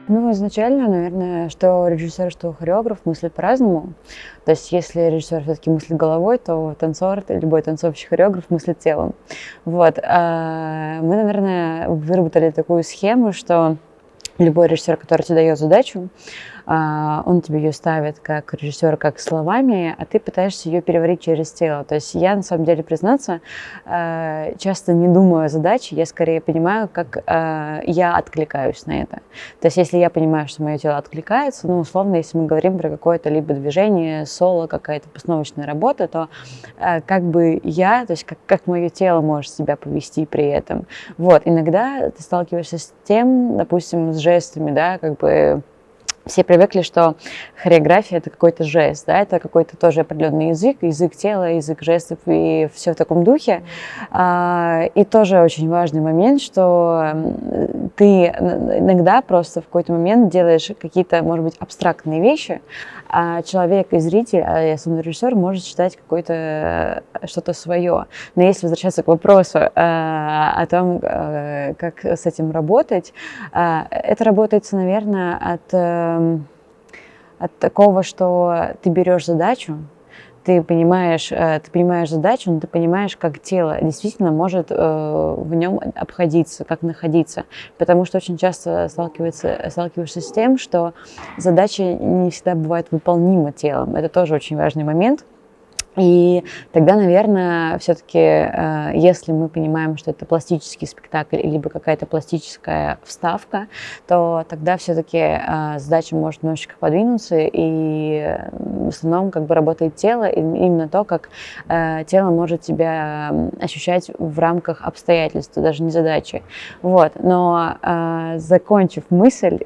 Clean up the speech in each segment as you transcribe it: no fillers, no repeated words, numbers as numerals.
Ну, изначально, наверное, что режиссер, что хореограф мыслят по-разному. То есть, если режиссер все-таки мыслит головой, то танцор, любой танцовщик, хореограф мыслит телом. Вот. Мы, наверное, выработали такую схему, что любой режиссер, который тебе дает задачу, он тебе ее ставит как режиссер, как словами, а ты пытаешься ее переварить через тело. То есть я, на самом деле, признаться, часто не думаю о задаче, я скорее понимаю, как я откликаюсь на это. То есть если я понимаю, что мое тело откликается, ну, условно, если мы говорим про какое-то либо движение, соло, какая-то постановочная работа, то как бы я, то есть как мое тело может себя повести при этом. Вот, иногда ты сталкиваешься с тем, допустим, с жестами, да, как бы все привыкли, что хореография – это какой-то жест, да, это какой-то тоже определенный язык тела, язык жестов и все в таком духе. И тоже очень важный момент, что ты иногда просто в какой-то момент делаешь какие-то, может быть, абстрактные вещи, а человек и зритель, а особенно режиссер, может считать какое-то что-то свое. Но если возвращаться к вопросу о том, как с этим работать, это работается, наверное, от такого, что ты берешь задачу, ты понимаешь задачу, но ты понимаешь, как тело действительно может в нем обходиться, как находиться. Потому что очень часто сталкиваешься с тем, что задача не всегда бывает выполнима телом. Это тоже очень важный момент. И тогда, наверное, все-таки, если мы понимаем, что это пластический спектакль, либо какая-то пластическая вставка, то тогда все-таки задача может немножечко подвинуться, и в основном как бы работает тело, и именно то, как тело может себя ощущать в рамках обстоятельств, даже не задачи. Вот. Но закончив мысль,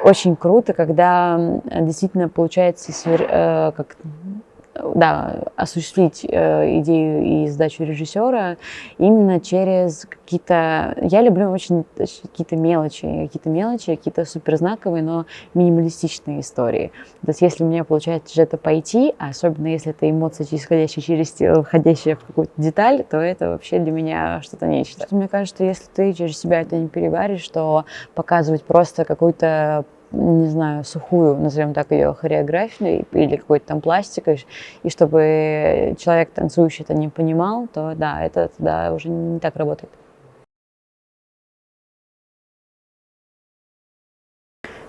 очень круто, когда действительно получается осуществить идею и задачу режиссера именно через какие-то... Я люблю очень какие-то мелочи, какие-то суперзнаковые, но минималистичные истории. То есть если у меня получается же это пойти, особенно если это эмоция, исходящая через тело, входящая в какую-то деталь, то это вообще для меня что-то нечто. Мне кажется, что если ты через себя это не переваришь, то показывать просто какую-то, не знаю, сухую, назовем так ее, хореографию или какой-то там пластикой, и чтобы человек, танцующий, это не понимал, то да, это да, уже не так работает.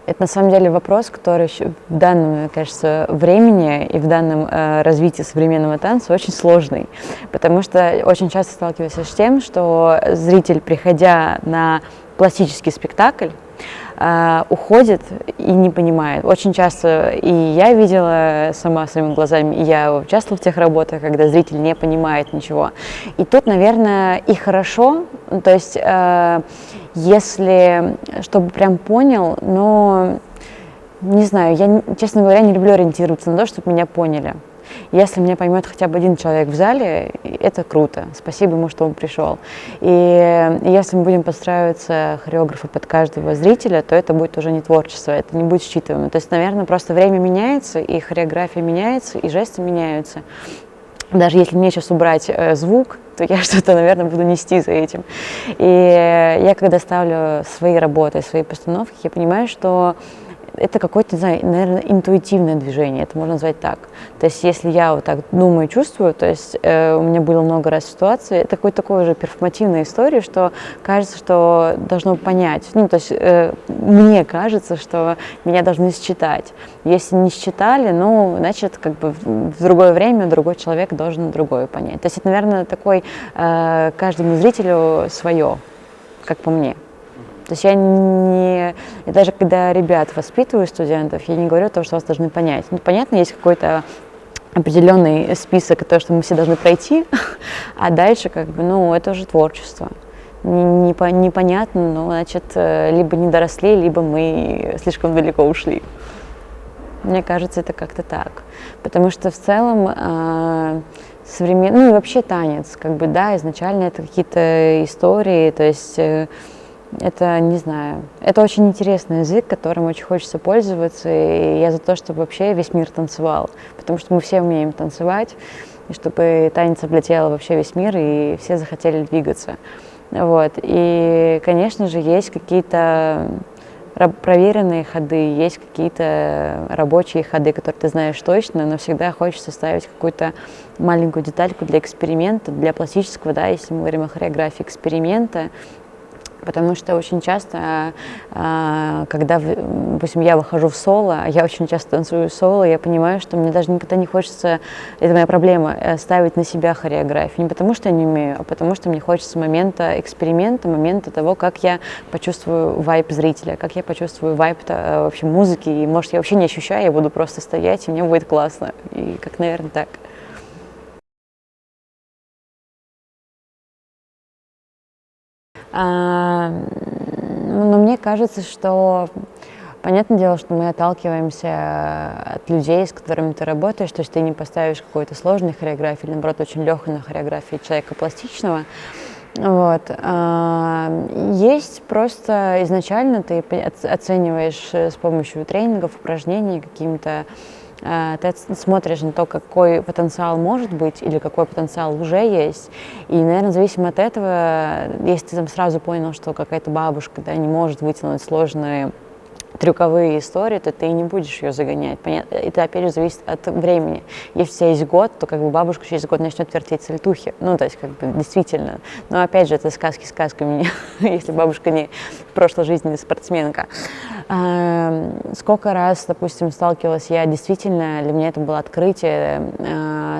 Это на самом деле вопрос, который в данном, мне кажется, времени и в данном развитии современного танца очень сложный, потому что очень часто сталкиваешься с тем, что зритель, приходя на пластический спектакль, уходит и не понимает. Очень часто и я видела сама своими глазами, и я участвовала в тех работах, когда зритель не понимает ничего. И тут, наверное, и хорошо, то есть если, чтобы прям понял, но не знаю, я, честно говоря, не люблю ориентироваться на то, чтобы меня поняли. Если меня поймет хотя бы один человек в зале, это круто. Спасибо ему, что он пришел. И если мы будем подстраиваться хореографы под каждого зрителя, то это будет уже не творчество, это не будет считываемо. То есть, наверное, просто время меняется, и хореография меняется, и жесты меняются. Даже если мне сейчас убрать звук, то я что-то, наверное, буду нести за этим. И я, когда ставлю свои работы, свои постановки, я понимаю, что это какое-то, не знаю, наверное, интуитивное движение, это можно назвать так. То есть если я вот так думаю, чувствую, то есть у меня было много раз ситуаций, это какой-то такой же перформативная история, что кажется, что должно понять. Ну, то есть мне кажется, что меня должны считать. Если не считали, ну, значит, как бы в другое время другой человек должен другое понять. То есть это, наверное, такой каждому зрителю свое, как по мне. То есть я даже когда ребят воспитываю, студентов, я не говорю то, что вас должны понять. Ну, понятно, есть какой-то определенный список, то, что мы все должны пройти, а дальше, как бы, ну, это уже творчество. Непонятно, но, значит, либо не доросли, либо мы слишком далеко ушли. Мне кажется, это как-то так. Потому что в целом современный, ну и вообще танец, как бы, да, изначально это какие-то истории, то есть это, не знаю, это очень интересный язык, которым очень хочется пользоваться, и я за то, чтобы вообще весь мир танцевал, потому что мы все умеем танцевать, и чтобы танец облетел вообще весь мир, и все захотели двигаться. Вот. И, конечно же, есть какие-то проверенные ходы, есть какие-то рабочие ходы, которые ты знаешь точно, но всегда хочется ставить какую-то маленькую детальку для эксперимента, для пластического, да, если мы говорим о хореографии эксперимента. Потому что очень часто, когда, допустим, я выхожу в соло, а я очень часто танцую соло, я понимаю, что мне даже никогда не хочется, это моя проблема, ставить на себя хореографию. Не потому что я не умею, а потому что мне хочется момента эксперимента, момента того, как я почувствую вайб зрителя, как я почувствую вайб вообще музыки. И, может, я вообще не ощущаю, я буду просто стоять, и мне будет классно. И как, наверное, так. Но мне кажется, что понятное дело, что мы отталкиваемся от людей, с которыми ты работаешь, то есть ты не поставишь какой-то сложной хореографии, или наоборот, очень легкой хореографии человека пластичного. Вот. Есть просто изначально ты оцениваешь с помощью тренингов, упражнений какими-то, ты смотришь на то, какой потенциал может быть или какой потенциал уже есть. И, наверное, зависимо от этого, если ты там сразу понял, что какая-то бабушка, да, не может вытянуть сложные трюковые истории, то ты и не будешь ее загонять. Понятно? Это, опять же, зависит от времени. Если у тебя есть год, то как бы бабушка через год начнет вертеть сальтухи. Ну, то есть, как бы, действительно. Но, опять же, это сказки сказками, если бабушка не в прошлой жизни спортсменка. Сколько раз, допустим, сталкивалась я, действительно, для меня это было открытие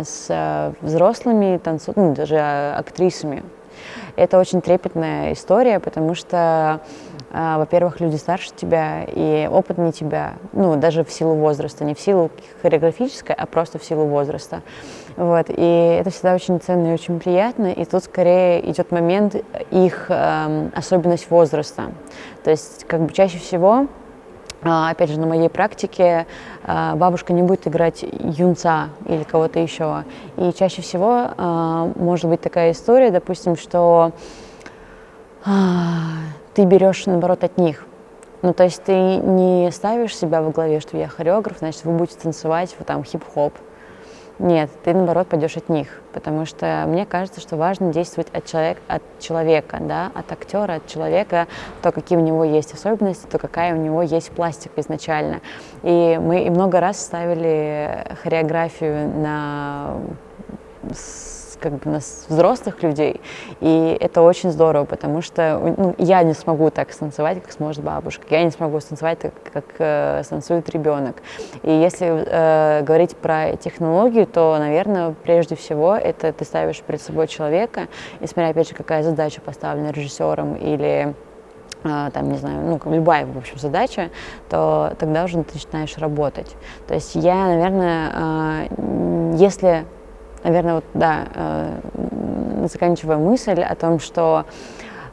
с взрослыми ну, даже актрисами. Это очень трепетная история, потому что, во-первых, люди старше тебя и опытнее тебя, ну, даже в силу возраста, не в силу хореографической, а просто в силу возраста. Вот. И это всегда очень ценно и очень приятно, и тут скорее идет момент их особенность возраста. То есть, как бы чаще всего, опять же, на моей практике бабушка не будет играть юнца или кого-то еще. И чаще всего может быть такая история, допустим, что ты берешь, наоборот, от них. Ну, то есть ты не ставишь себя во главе, что я хореограф, значит, вы будете танцевать вот там хип-хоп. Нет, ты, наоборот, пойдешь от них, потому что мне кажется, что важно действовать от человека, да, от актера, от человека, то, какие у него есть особенности, то, какая у него есть пластика изначально. И мы много раз ставили хореографию на как бы на взрослых людей, и это очень здорово, потому что ну, я не смогу так станцевать, как сможет бабушка, я не смогу станцевать так, как станцует ребенок. И если говорить про технологию, то, наверное, прежде всего это ты ставишь перед собой человека, и смотря, опять же, какая задача поставлена режиссером или там, не знаю, ну, любая, в общем, задача, то тогда уже ты начинаешь работать. То есть я, наверное, если... Наверное, вот, да, заканчивая мысль о том, что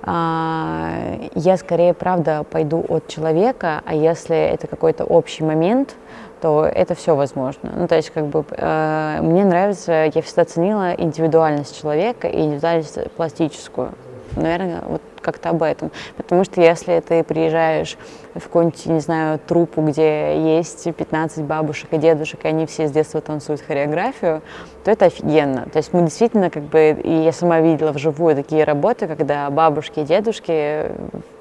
я скорее, правда, пойду от человека, а если это какой-то общий момент, то это все возможно. Ну, то есть, как бы, мне нравится, я всегда ценила индивидуальность человека и индивидуальность пластическую. Наверное, вот как-то об этом. Потому что если ты приезжаешь в какую-нибудь, не знаю, труппу, где есть 15 бабушек и дедушек, и они все с детства танцуют хореографию, то это офигенно. То есть мы действительно, как бы, и я сама видела вживую такие работы, когда бабушки и дедушки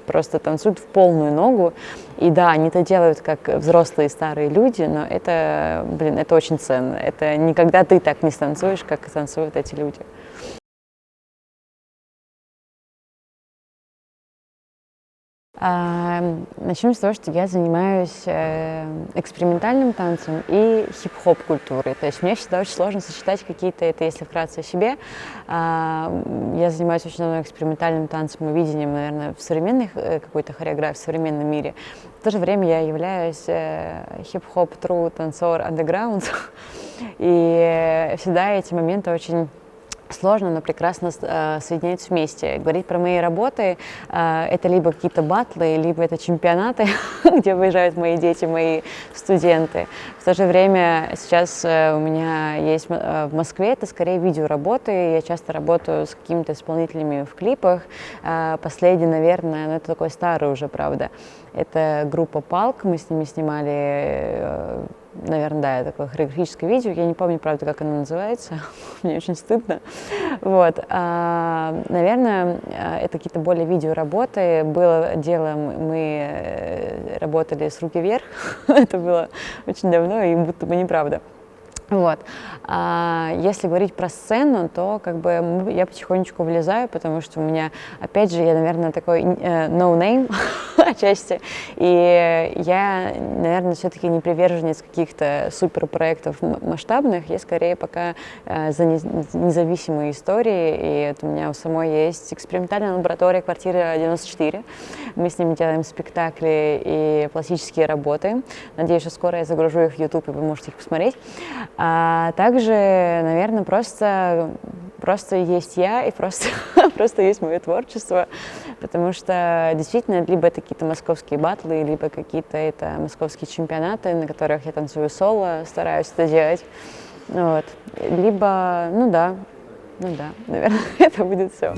просто танцуют в полную ногу. И да, они это делают как взрослые старые люди, но это, блин, это очень ценно. Это никогда ты так не станцуешь, как танцуют эти люди. Начнем с того, что я занимаюсь экспериментальным танцем и хип-хоп культурой. То есть мне всегда очень сложно сочетать какие-то, это если вкратце о себе. Я занимаюсь очень давно экспериментальным танцем и видением, наверное, в современной какой-то хореографии, в современном мире. В то же время я являюсь хип-хоп тру танцор андеграунд. И всегда эти моменты очень сложно, но прекрасно соединяются вместе. Говорить про мои работы это либо какие-то батлы, либо это чемпионаты, где выезжают мои дети, мои студенты. В то же время сейчас у меня есть в Москве, это скорее видеоработы. Я часто работаю с какими-то исполнителями в клипах. Последний, наверное, ну это такой старый уже, правда. Это группа Палк, мы с ними снимали наверное, да, такое хореографическое видео. Я не помню, правда, как оно называется. Мне очень стыдно. Вот. Наверное, это какие-то более видеоработы. Было дело, мы работали с руки вверх. Это было очень давно и будто бы неправда. Вот. Если говорить про сцену, то как бы я потихонечку влезаю, потому что у меня, опять же, я, наверное, такой no-name отчасти, и я, наверное, все-таки не приверженец каких-то суперпроектов масштабных, я скорее пока за независимые истории, и это у меня у самой есть экспериментальная лаборатория «Квартира 94», мы с ними делаем спектакли и пластические работы, надеюсь, что скоро я загружу их в YouTube, и вы можете их посмотреть. А также, наверное, просто есть я и просто есть мое творчество, потому что действительно либо это какие-то московские батлы, либо какие-то это московские чемпионаты, на которых я танцую соло, стараюсь это делать, вот. Либо, ну да, наверное, это будет все.